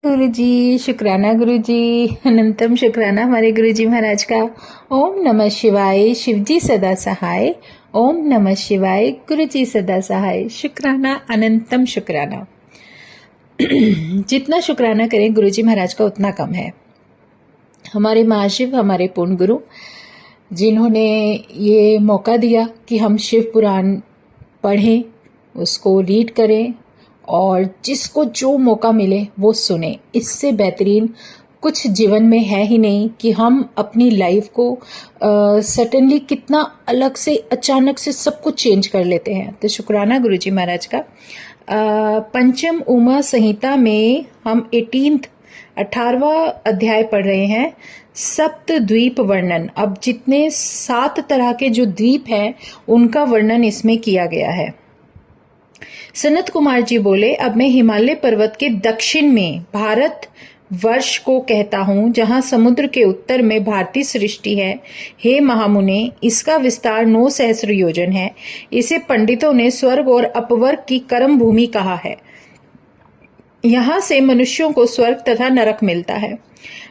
गुरु जी, शुक्राना गुरु जी, अनंतम शुक्राना हमारे गुरु जी महाराज का। ओम नमः शिवाय, शिव जी सदा सहाय। ओम नमः शिवाय, गुरु जी सदा सहाय। शुक्राना, अनंतम शुक्राना। जितना शुक्राना करें गुरु जी महाराज का उतना कम है। हमारे महाशिव, हमारे पूर्ण गुरु, जिन्होंने ये मौका दिया कि हम शिव पुराण पढ़ें, उसको रीड करें और जिसको जो मौका मिले वो सुने। इससे बेहतरीन कुछ जीवन में है ही नहीं कि हम अपनी लाइफ को सडनली कितना अलग से अचानक से सब कुछ चेंज कर लेते हैं। तो शुक्राना गुरु जी महाराज का। पंचम उमा संहिता में हम 18वां अध्याय पढ़ रहे हैं, सप्त द्वीप वर्णन। अब जितने 7 तरह के जो द्वीप हैं उनका वर्णन इसमें किया गया है। सनत कुमार जी बोले, अब मैं हिमालय पर्वत के दक्षिण में भारत वर्ष को कहता हूँ, जहाँ समुद्र के उत्तर में भारतीय सृष्टि है। हे महामुने, इसका विस्तार 9 सहस्र योजन है। इसे पंडितों ने स्वर्ग और अपवर्ग की कर्म भूमि कहा है। यहाँ से मनुष्यों को स्वर्ग तथा नरक मिलता है।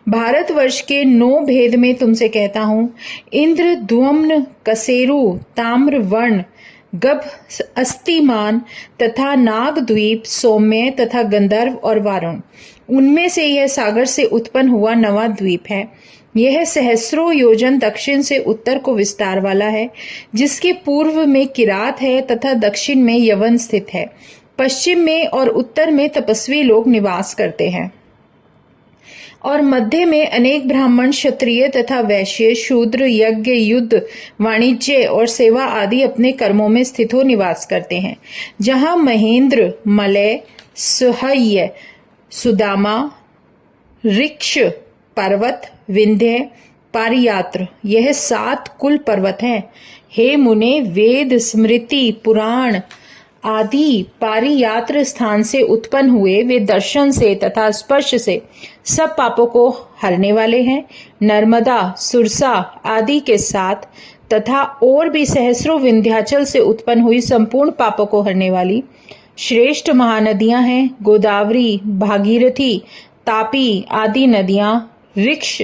भारतवर्ष के 9 भेद में तुमसे कहता हूँ, इंद्र, द्युम्न, कसेरु, ताम्र वर्ण, गभ, अस्तिमान तथा नागद्वीप, सौम्य तथा गंधर्व और वारुण। उनमें से यह सागर से उत्पन्न हुआ 9वां द्वीप है। यह सहस्रों योजन दक्षिण से उत्तर को विस्तार वाला है, जिसके पूर्व में किरात है तथा दक्षिण में यवन स्थित है। पश्चिम में और उत्तर में तपस्वी लोग निवास करते हैं और मध्य में अनेक ब्राह्मण, क्षत्रिय तथा वैश्य, शूद्र, यज्ञ, युद्ध, वाणिज्य और सेवा आदि अपने कर्मों में स्थित हो निवास करते हैं। जहाँ महेंद्र, मलय, सुहय्य, सुदामा, ऋक्ष पर्वत, विंध्य, पारियात्र, यह 7 कुल पर्वत हैं। हे मुने, वेद, स्मृति, पुराण आदि पारियात्र स्थान से उत्पन्न हुए। वे दर्शन से तथा स्पर्श से सब पापों को हरने वाले हैं। नर्मदा, सुरसा आदि के साथ तथा और भी सहस्रों विंध्याचल से उत्पन्न हुई संपूर्ण पापों को हरने वाली श्रेष्ठ महानदियां हैं। गोदावरी, भागीरथी, तापी आदि नदियां ऋक्ष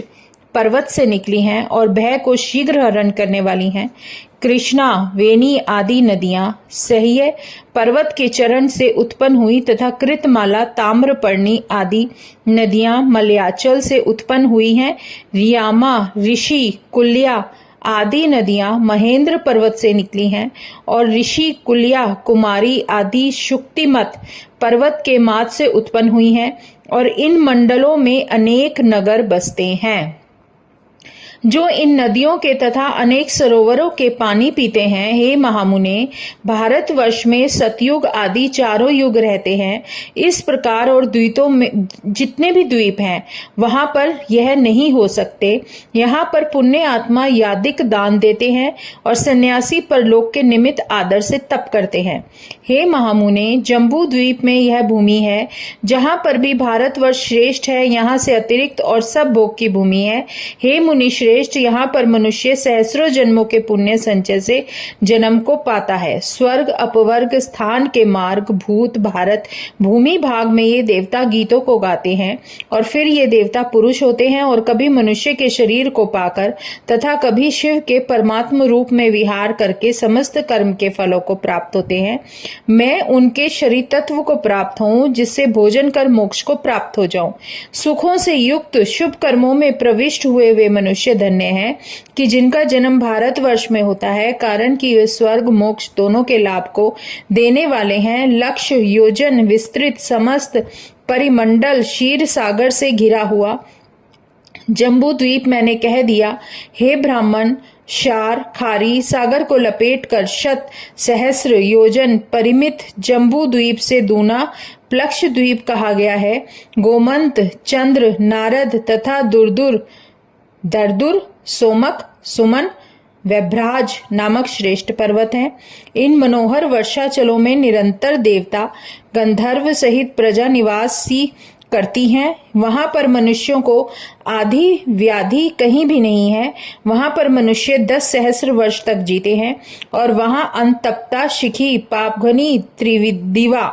पर्वत से निकली हैं और भय को शीघ्र हरण करने वाली हैं। कृष्णा, वेणी आदि नदियां सह्य पर्वत के चरण से उत्पन्न हुई तथा कृतमाला, ताम्रपर्णी आदि नदियां मलयाचल से उत्पन्न हुई हैं। रियामा, ऋषि, कुल्या आदि नदियां महेंद्र पर्वत से निकली हैं और ऋषि, कुल्या, कुमारी आदि शुक्तिमत पर्वत के माथ से उत्पन्न हुई हैं और इन मंडलों में अनेक नगर बसते हैं। जो इन नदियों के तथा अनेक सरोवरों के पानी पीते हैं। हे महामुने, भारतवर्ष में सतयुग आदि 4 युग रहते हैं। इस प्रकार और द्वीपों में जितने भी द्वीप हैं वहां पर यह नहीं हो सकते। यहाँ पर पुण्य आत्मा यादिक दान देते हैं और सन्यासी परलोक के निमित्त आदर से तप करते हैं। हे महामुने, जम्बू द्वीप में यह भूमि है जहाँ पर भी भारतवर्ष श्रेष्ठ है। यहाँ से अतिरिक्त और सब भोग की भूमि है। हे मुनि श्रेष्ठ, यहाँ पर मनुष्य सहस्रों जन्मों के पुण्य संचय से जन्म को पाता है। स्वर्ग, अपवर्ग स्थान के मार्ग, भूत, भारत, भूमि भाग में ये देवता गीतों को गाते हैं और फिर ये देवता पुरुष होते हैं और कभी मनुष्य के शरीर को पाकर तथा कभी शिव के परमात्म रूप में विहार करके समस्त कर्म के फलों को प्राप्त होते हैं। मैं उनके शरीर तत्व को प्राप्त हूँ, जिससे भोजन कर मोक्ष को प्राप्त हो जाऊं। सुखों से युक्त शुभ कर्मों में प्रविष्ट हुए वे मनुष्य धन्य है कि जिनका जन्म भारतवर्ष में होता है, कारण कि वे स्वर्ग मोक्ष दोनों के लाभ को देने वाले हैं। लक्ष्य योजन विस्तृत समस्त परिमंडल क्षीर सागर से घिरा हुआ जम्बू द्वीप मैंने कह दिया। हे ब्राह्मण, क्षार खारी सागर को लपेट कर शत सहस्र योजन परिमित जम्बू द्वीप से दूना प्लक्ष द्वीप कहा गया है। गोमंत, चंद्र, नारद तथा दुर्दुर, दरदुर, सोमक, सुमन, व्यभ्राज नामक श्रेष्ठ पर्वत हैं। इन मनोहर वर्षाचलों में निरंतर देवता गंधर्व सहित प्रजा निवास सी करती हैं। वहां पर मनुष्यों को आधि व्याधि कहीं भी नहीं है। वहां पर मनुष्य 10 सहस्र वर्ष तक जीते हैं और वहां अंतप्ता, शिखी, पापघनी, त्रिदिवा,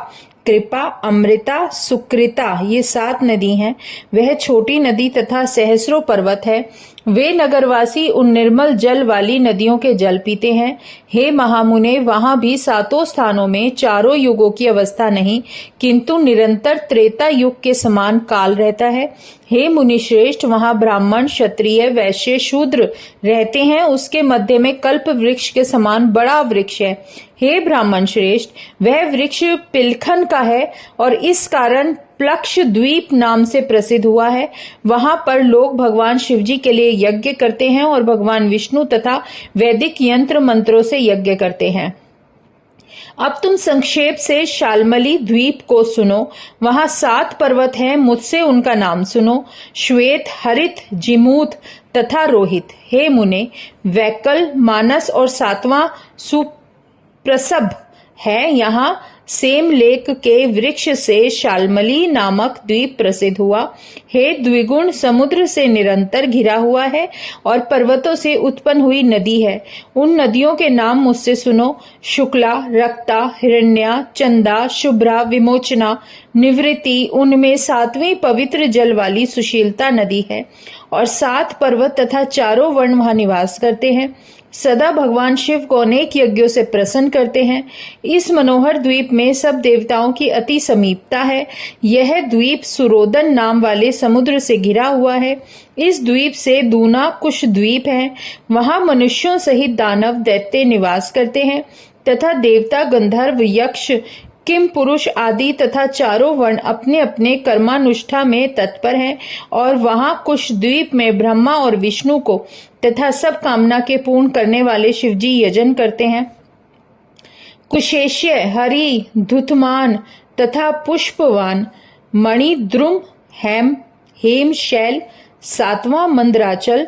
कृपा, अमृता, सुकृता ये 7 नदी हैं। वह छोटी नदी तथा सहस्रों पर्वत है। वे नगरवासी उन निर्मल जल वाली नदियों के जल पीते हैं। हे महामुने, वहां भी 7 स्थानों में चारों युगों की अवस्था नहीं, किंतु निरंतर त्रेता युग के समान काल रहता है। हे मुनि श्रेष्ठ, वहां ब्राह्मण, क्षत्रिय, वैश्य, शूद्र रहते हैं। उसके मध्य में कल्प वृक्ष के समान बड़ा वृक्ष है। हे ब्राह्मण श्रेष्ठ, वह वृक्ष पिलखन का है और इस कारण प्लक्ष द्वीप नाम से प्रसिद्ध हुआ है। वहां पर लोग भगवान शिवजी के लिए यज्ञ करते हैं और भगवान विष्णु तथा वैदिक यंत्र मंत्रों से यज्ञ करते हैं। अब तुम संक्षेप से शाल्मली द्वीप को सुनो। वहां 7 पर्वत हैं, मुझसे उनका नाम सुनो। श्वेत, हरित, जिमूत तथा रोहित। हे मुने, वैकल, मानस और 7वां सुप्रसभ है। यहाँ सेम लेक के वृक्ष से शाल्मली नामक द्वीप प्रसिद्ध हुआ। हे द्विगुण, समुद्र से निरंतर घिरा हुआ है और पर्वतों से उत्पन्न हुई नदी है। उन नदियों के नाम मुझसे सुनो। शुक्ला, रक्ता, हिरण्या, चंदा, शुभ्रा, विमोचना, निवृत्ति। उनमें 7वीं पवित्र जल वाली सुशीलता नदी है और 7 पर्वत तथा चारों वर्ण वहां निवास करते हैं। सदा भगवान शिव को अनेक यज्ञों से प्रसन्न करते हैं। इस मनोहर द्वीप में सब देवताओं की अति समीपता है। यह द्वीप सुरोदन नाम वाले समुद्र से घिरा हुआ है। इस द्वीप से दूना कुश द्वीप है। वहां मनुष्यों सहित दानव, दैत्य निवास करते हैं तथा देवता, गंधर्व, यक्ष, किम पुरुष आदि तथा चारों वर्ण अपने अपने कर्मानुष्ठा में तत्पर हैं। और वहां कुश द्वीप में ब्रह्मा और विष्णु को तथा सब कामना के पूर्ण करने वाले शिवजी यजन करते हैं। कुशेश्य, हरि, धुतमान तथा पुष्पवान, मणि, द्रुम, हेम, शैल, 7वां मंदराचल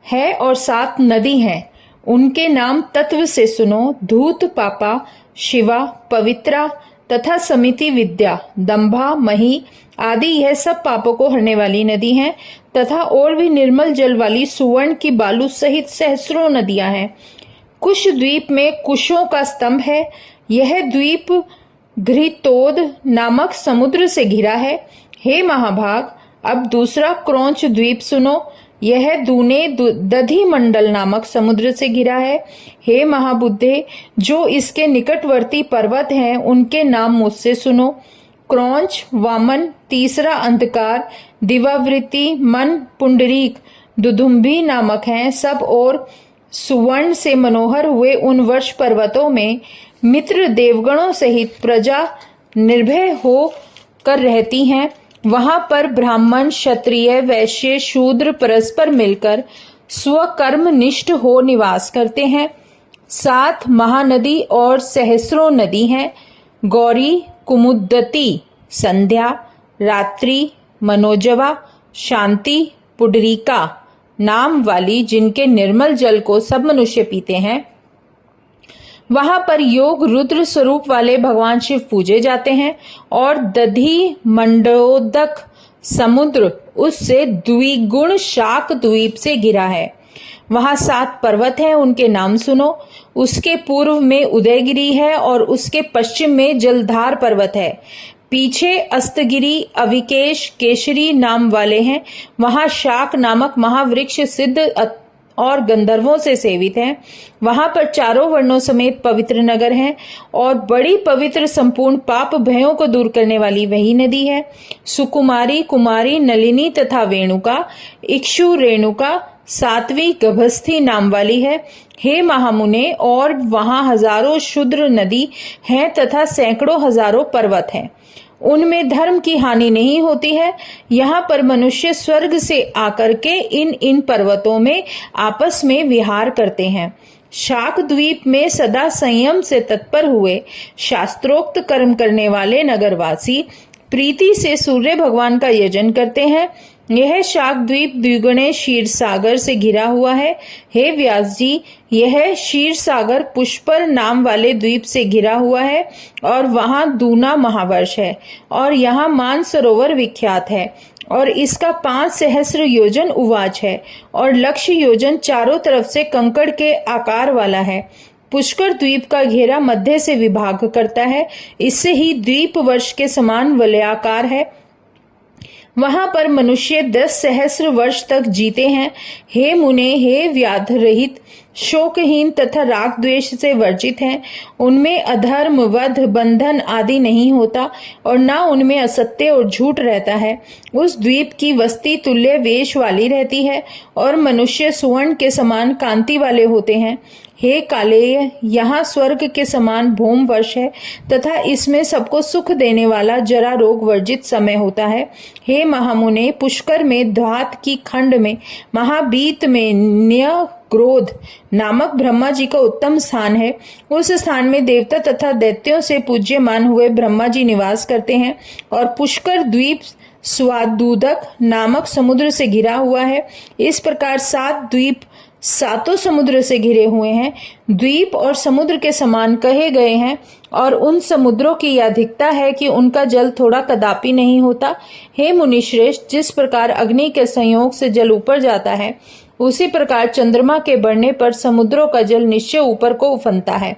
है और 7 नदी हैं। उनके नाम तत्व से सुनो। धूत, पापा, शिवा, पवित्रा तथा समिति विद्या, दंभा, मही आदि यह सब पापों को हरने वाली नदी हैं तथा और भी निर्मल जल वाली सुवर्ण की बालू सहित सहस्रों नदियां हैं। कुश द्वीप में कुशों का स्तंभ है। यह द्वीप घृतोद नामक समुद्र से घिरा है। हे महाभाग, अब दूसरा क्रौंच द्वीप सुनो। यह दूने दधि मंडल नामक समुद्र से घिरा है। हे महाबुद्धे, जो इसके निकटवर्ती पर्वत हैं उनके नाम मुझसे सुनो। क्रौंच, वामन, तीसरा अंधकार, दिवावृत्ति, मन, पुंडरीक, दुदुम्भी नामक हैं। सब और सुवर्ण से मनोहर हुए उन वर्ष पर्वतों में मित्र देवगणों सहित प्रजा निर्भय हो कर रहती हैं। वहां पर ब्राह्मण, क्षत्रिय, वैश्य, शूद्र परस्पर मिलकर स्वकर्म निष्ठ हो निवास करते हैं। 7 महानदी और सहस्रों नदी हैं। गौरी, कुमुदती, संध्या, रात्रि, मनोजवा, शांति, पुडरिका नाम वाली, जिनके निर्मल जल को सब मनुष्य पीते हैं। वहां पर योग रुद्र स्वरूप वाले भगवान शिव पूजे जाते हैं और दधि मंडोदक समुद्र उससे द्विगुण शाक द्वीप से घिरा है। वहां 7 पर्वत हैं, उनके नाम सुनो। उसके पूर्व में उदयगिरी है और उसके पश्चिम में जलधार पर्वत है। पीछे अस्तगिरी, अविकेश, केशरी नाम वाले हैं। वहां शाक नामक महावृक्ष सिद्ध और गंधर्वों से सेवित है। वहां पर चारों वर्णों समेत पवित्र नगर हैं और बड़ी पवित्र संपूर्ण पाप भयों को दूर करने वाली वही नदी है। सुकुमारी, कुमारी, नलिनी तथा वेणुका, इक्षु, रेणुका 7वीं गभस्थी नाम वाली है। हे महामुने, और वहां हजारों शुद्र नदी हैं तथा सैकड़ों हजारों पर्वत हैं। उनमें धर्म की हानि नहीं होती है। यहाँ पर मनुष्य स्वर्ग से आकर के इन पर्वतों में आपस में विहार करते हैं। शाक द्वीप में सदा संयम से तत्पर हुए शास्त्रोक्त कर्म करने वाले नगरवासी प्रीति से सूर्य भगवान का यजन करते हैं। यह शाक द्वीप द्विगुणे क्षीर सागर से घिरा हुआ है। हे व्यास जी, यह क्षीर सागर पुष्पर नाम वाले द्वीप से घिरा हुआ है और वहां दूना महावर्ष है और यहाँ मानसरोवर विख्यात है और इसका 5 सहस्र योजन उवाच है और लक्ष्य योजन चारों तरफ से कंकड़ के आकार वाला है। पुष्कर द्वीप का घेरा मध्य से विभाग करता है। इससे ही द्वीप वर्ष के समान वलयाकार है। वहां पर मनुष्य 10 सहस्र वर्ष तक जीते हैं। हे मुने, हे व्याध रहित, शोकहीन तथा राग द्वेष से वर्जित हैं। उनमें अधर्म, वध, बंधन आदि नहीं होता और न उनमें असत्य और झूठ रहता है। उस द्वीप की वस्ती तुल्य वेश वाली रहती है और मनुष्य सुवर्ण के समान कांति वाले होते हैं। हे कालेय, यहाँ स्वर्ग के समान भौम वर्ष है तथा इसमें सबको सुख देने वाला जरा रोग वर्जित समय होता है। हे महामुने, पुष्कर में धात की खंड में महाबीत में न्यग्रोध नामक ब्रह्मा जी का उत्तम स्थान है। उस स्थान में देवता तथा दैत्यों से पूज्यमान हुए ब्रह्मा जी निवास करते हैं और पुष्कर द्वीप स्वादुदक नामक समुद्र से घिरा हुआ है। इस प्रकार 7 द्वीप 7 समुद्र से घिरे हुए हैं। द्वीप और समुद्र के समान कहे गए हैं और उन समुद्रों की यह अधिकता है कि उनका जल थोड़ा कदापि नहीं होता। हे मुनिश्रेष्ठ, जिस प्रकार अग्नि के संयोग से जल ऊपर जाता है, उसी प्रकार चंद्रमा के बढ़ने पर समुद्रों का जल निश्चय ऊपर को उफनता है।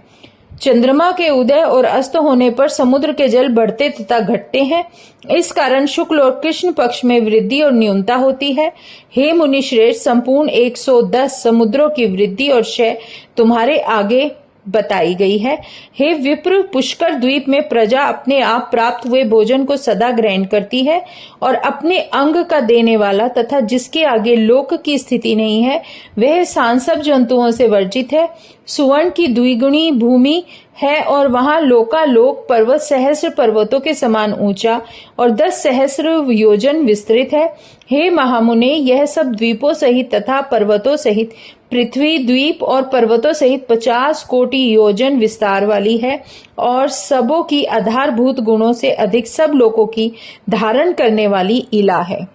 चंद्रमा के उदय और अस्त होने पर समुद्र के जल बढ़ते तथा घटते हैं। इस कारण शुक्ल और कृष्ण पक्ष में वृद्धि और न्यूनता होती है। हे मुनिश्रेष्ठ, संपूर्ण 110 समुद्रों की वृद्धि और क्षय तुम्हारे आगे बताई गई है। हे विप्र, पुष्कर द्वीप में प्रजा अपने आप प्राप्त हुए भोजन को सदा ग्रहण करती है और अपने अंग का देने वाला तथा जिसके आगे लोक की स्थिति नहीं है, वह सांसव जंतुओं से वर्जित है। सुवर्ण की द्विगुणी भूमि है और वहां लोकालोक पर्वत सहस्र पर्वतों के समान ऊंचा और 10 सहस्र योजन विस्तृत है। हे महामुने, यह सब द्वीपों सहित तथा पर्वतों सहित पृथ्वी, द्वीप और पर्वतों सहित 50 कोटि योजन विस्तार वाली है और सबों की आधारभूत गुणों से अधिक सब लोगों की धारण करने वाली इला है।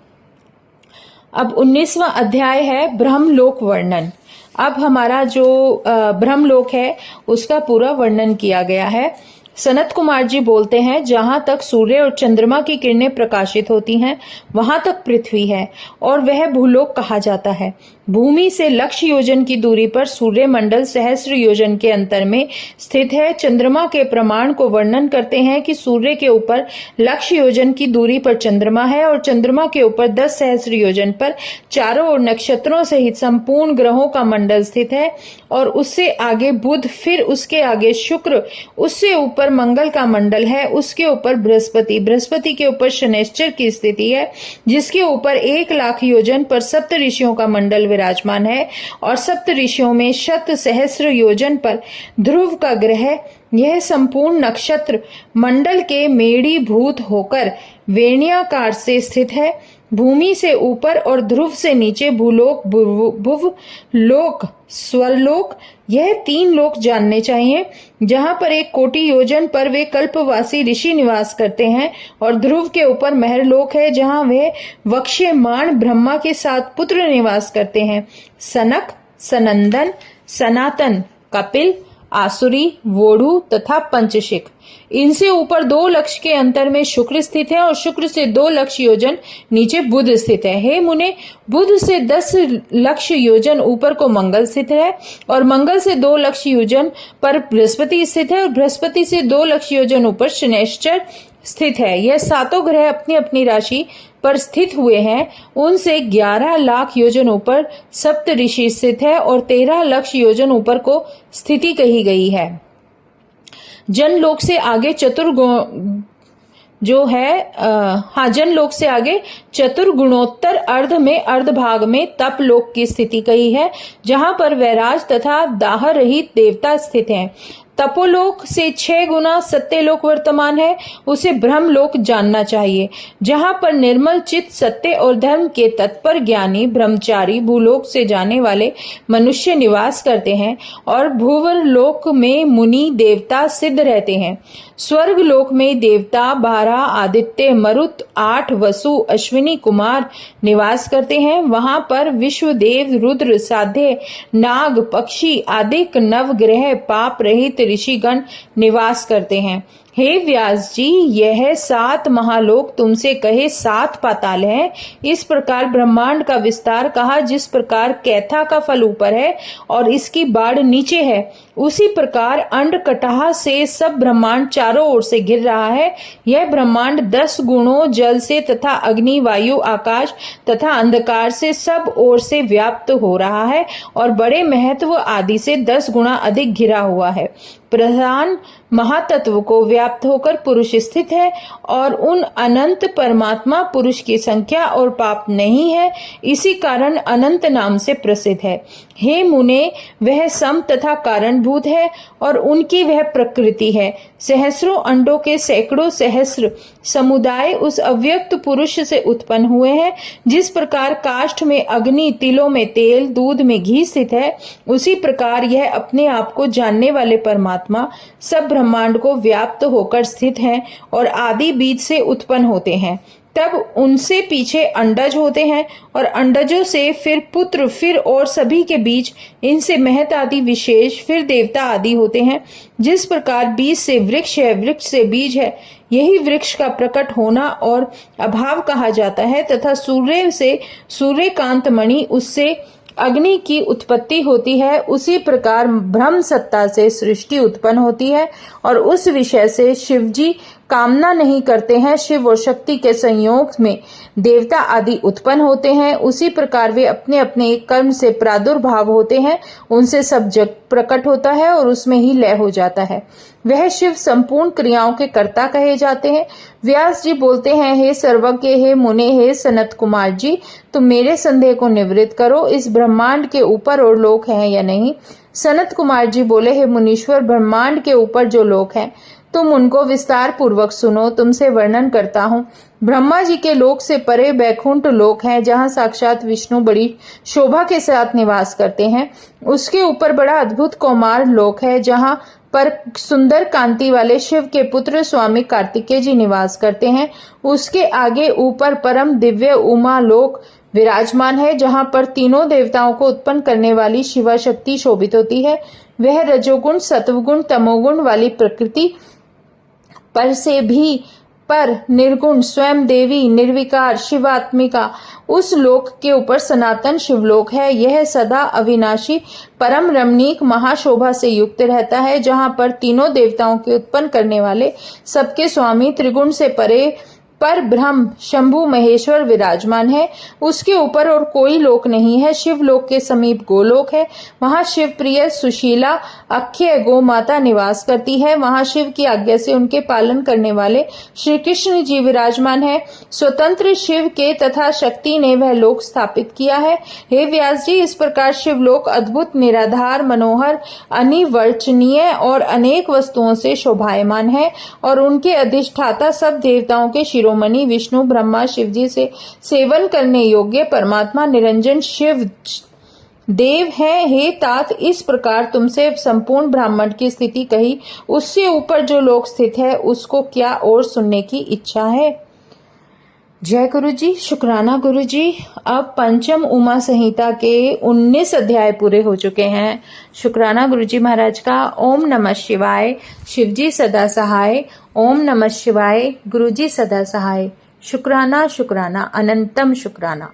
अब 19वां अध्याय है ब्रह्मलोक वर्णन। अब हमारा जो ब्रह्मलोक है उसका पूरा वर्णन किया गया है। सनत कुमार जी बोलते हैं, जहां तक सूर्य और चंद्रमा की किरणें प्रकाशित होती हैं, वहां तक पृथ्वी है और वह भूलोक कहा जाता है। भूमि से लक्ष योजन की दूरी पर सूर्य मंडल सहस्र योजन के अंतर में स्थित है। चंद्रमा के प्रमाण को वर्णन करते हैं कि सूर्य के ऊपर लक्ष योजन की दूरी पर चंद्रमा है और चंद्रमा के ऊपर 10 सहस्र योजन पर चारों ओर नक्षत्रों सहित संपूर्ण ग्रहों का मंडल स्थित है और उससे आगे बुध, फिर उसके आगे शुक्र, उससे ऊपर मंगल का मंडल है, उसके ऊपर बृहस्पति, बृहस्पति के ऊपर शनैश्चर की स्थिति है, जिसके ऊपर 1 लाख योजन पर सप्त ऋषियों का मंडल विराजमान है और सप्त ऋषियों में शत सहस्र योजन पर ध्रुव का ग्रह। यह संपूर्ण नक्षत्र मंडल के मेढ़ीभूत होकर वेणियाकार से स्थित है। भूमि से ऊपर और ध्रुव से नीचे भूलोक, भुवलोक, स्वरलोक, यह 3 लोक जानने चाहिए, जहां पर 1 कोटि योजन पर वे कल्पवासी ऋषि निवास करते हैं और ध्रुव के ऊपर महरलोक है, जहां वे वक्ष्यमाण ब्रह्मा के 7 पुत्र निवास करते हैं, सनक, सनंदन, सनातन, कपिल, आसुरी, वोढ़ु तथा पंचशिख। इनसे ऊपर 2 लक्ष के अंतर में शुक्र स्थित है और शुक्र से 2 लक्ष योजन नीचे बुध स्थित है। हे मुने, बुध से 10 लक्ष योजन ऊपर को मंगल स्थित है और मंगल से 2 लक्ष योजन पर बृहस्पति स्थित है और बृहस्पति से 2 लक्ष योजन ऊपर शनैश्चर स्थित है। यह 7 ग्रह अपनी अपनी राशि पर स्थित हुए हैं। उनसे 11 लाख योजन ऊपर सप्त ऋषि स्थित है और 13 लक्ष योजन ऊपर को स्थिति कही गई है। जनलोक से आगे जनलोक से आगे चतुर्गुणोत्तर अर्ध में अर्धभाग में तप लोक की स्थिति कही है, जहां पर वैराज तथा दाह रहित देवता स्थित हैं। तपोलोक से 6 गुना सत्यलोक वर्तमान है, उसे ब्रह्मलोक जानना चाहिए, जहां पर निर्मल चित्त, सत्य और धर्म के तत्पर ज्ञानी ब्रह्मचारी भूलोक से जाने वाले मनुष्य निवास करते हैं और भुवरलोक में मुनि देवता सिद्ध रहते हैं। स्वर्ग लोक में देवता 12, आदित्य, मरुत 8, वसु, अश्विनी कुमार निवास करते हैं। वहां पर विश्वदेव, रुद्र, साध्य, नाग, पक्षी आदि नवग्रह पाप रहित ऋषिगण निवास करते हैं। हे व्यास जी, यह 7 महालोक तुमसे कहे 7 पाताल हैं। इस प्रकार ब्रह्मांड का विस्तार कहा। जिस प्रकार कैथा का फल ऊपर है और इसकी बाढ़ नीचे है, उसी प्रकार अंड कटाह से सब ब्रह्मांड चारों ओर से घिर रहा है। यह ब्रह्मांड 10 गुणों जल से तथा अग्नि, वायु, आकाश तथा अंधकार से सब ओर से व्याप्त हो रहा है और बड़े महत्व आदि से 10 गुना अधिक घिरा हुआ है। प्रधान महातत्व को व्याप्त होकर पुरुष स्थित है और उन अनंत परमात्मा पुरुष की संख्या और पाप नहीं है, इसी कारण अनंत नाम से प्रसिद्ध है। हे मुने, वह सम तथा कारणभूत है और उनकी वह प्रकृति है। सहस्रों अंडों के सैकड़ों सहस्र समुदाय उस अव्यक्त पुरुष से उत्पन्न हुए हैं। जिस प्रकार काष्ठ में अग्नि, तिलों में तेल, दूध में घी स्थित है, उसी प्रकार यह अपने आप को जानने वाले परमात्मा सब ब्रह्मांड को व्याप्त होकर स्थित हैं और आदि बीज से उत्पन्न होते हैं। तब उनसे पीछे अंडज होते हैं और अंडजों से फिर पुत्र, फिर और सभी के बीच इनसे महत आदि विशेष, फिर देवता आदि होते हैं। जिस प्रकार बीज से वृक्ष है, वृक्ष से बीज है, यही वृक्ष का प्रकट होना और अभाव कहा जाता है। तथा सूर्य से सूर्यकांत मणि, उससे अग्नि की उत्पत्ति होती है। उसी प्रकार ब्रह्म सत्ता से सृष्टि उत्पन्न होती है और उस विषय से शिवजी कामना नहीं करते हैं। शिव और शक्ति के संयोग में देवता आदि उत्पन्न होते हैं। उसी प्रकार वे अपने अपने कर्म से प्रादुर्भाव होते हैं, उनसे सब जग प्रकट होता है और उसमें ही लय हो जाता है। वह शिव संपूर्ण क्रियाओं के कर्ता कहे जाते हैं। व्यास जी बोलते हैं, हे सर्वज्ञ, हे मुने, हे सनत कुमार जी, तुम मेरे संदेह को निवृत्त करो। इस ब्रह्मांड के ऊपर और लोक हैं या नहीं? सनत कुमार जी बोले, हे मुनीश्वर, ब्रह्मांड के ऊपर जो लोक हैं, तुम उनको विस्तार पूर्वक सुनो। तुमसे वर्णन करता हूँ। ब्रह्मा जी के लोक से परे बैकुंठ लोक है, जहाँ साक्षात विष्णु बड़ी शोभा के साथ निवास करते हैं। उसके ऊपर बड़ा अद्भुत कौमार लोक है, जहाँ पर सुंदर कांति वाले शिव के पुत्र स्वामी कार्तिकेय जी निवास करते हैं। उसके आगे ऊपर परम दिव्य उमा लोक विराजमान है, जहाँ पर तीनों देवताओं को उत्पन्न करने वाली शिवा शक्ति शोभित होती है। वह रजोगुण, सत्वगुण, तमोगुण वाली प्रकृति पर से भी पर निर्गुण स्वयं देवी निर्विकार शिवात्मिका उस लोक के ऊपर सनातन शिवलोक है। यह सदा अविनाशी परम रमणीक महाशोभा से युक्त रहता है, जहाँ पर तीनों देवताओं के उत्पन्न करने वाले सबके स्वामी त्रिगुण से परे पर ब्रह्म शंभु महेश्वर विराजमान है। उसके ऊपर और कोई लोक नहीं है। शिवलोक के समीप गोलोक है, वहां शिव प्रिय सुशीला अक्षय गो माता निवास करती है। वहां शिव की आज्ञा से उनके पालन करने वाले श्री कृष्ण जी विराजमान है। स्वतंत्र शिव के तथा शक्ति ने वह लोक स्थापित किया है। हे व्यास जी, इस प्रकार शिवलोक अद्भुत, निराधार, मनोहर, अनिवर्चनीय और अनेक वस्तुओं से शोभायमान है और उनके अधिष्ठाता सब देवताओं के शिरोमणि विष्णु ब्रह्मा शिव जी से सेवन करने योग्य परमात्मा निरंजन शिव देव है। हे तात, इस प्रकार तुमसे संपूर्ण ब्राह्मण की स्थिति कही। उससे ऊपर जो लोक स्थित है, उसको क्या और सुनने की इच्छा है? जय गुरु जी, शुक्राना गुरु जी। अब पंचम उमा संहिता के 19 अध्याय पूरे हो चुके हैं। शुक्राना गुरु जी महाराज का। ओम नमः शिवाय। शिवजी सदा सहाय। ओम नमः शिवाय। गुरु जी सदा सहाय। शुक्राना शुक्राना, अनंतम शुक्राना।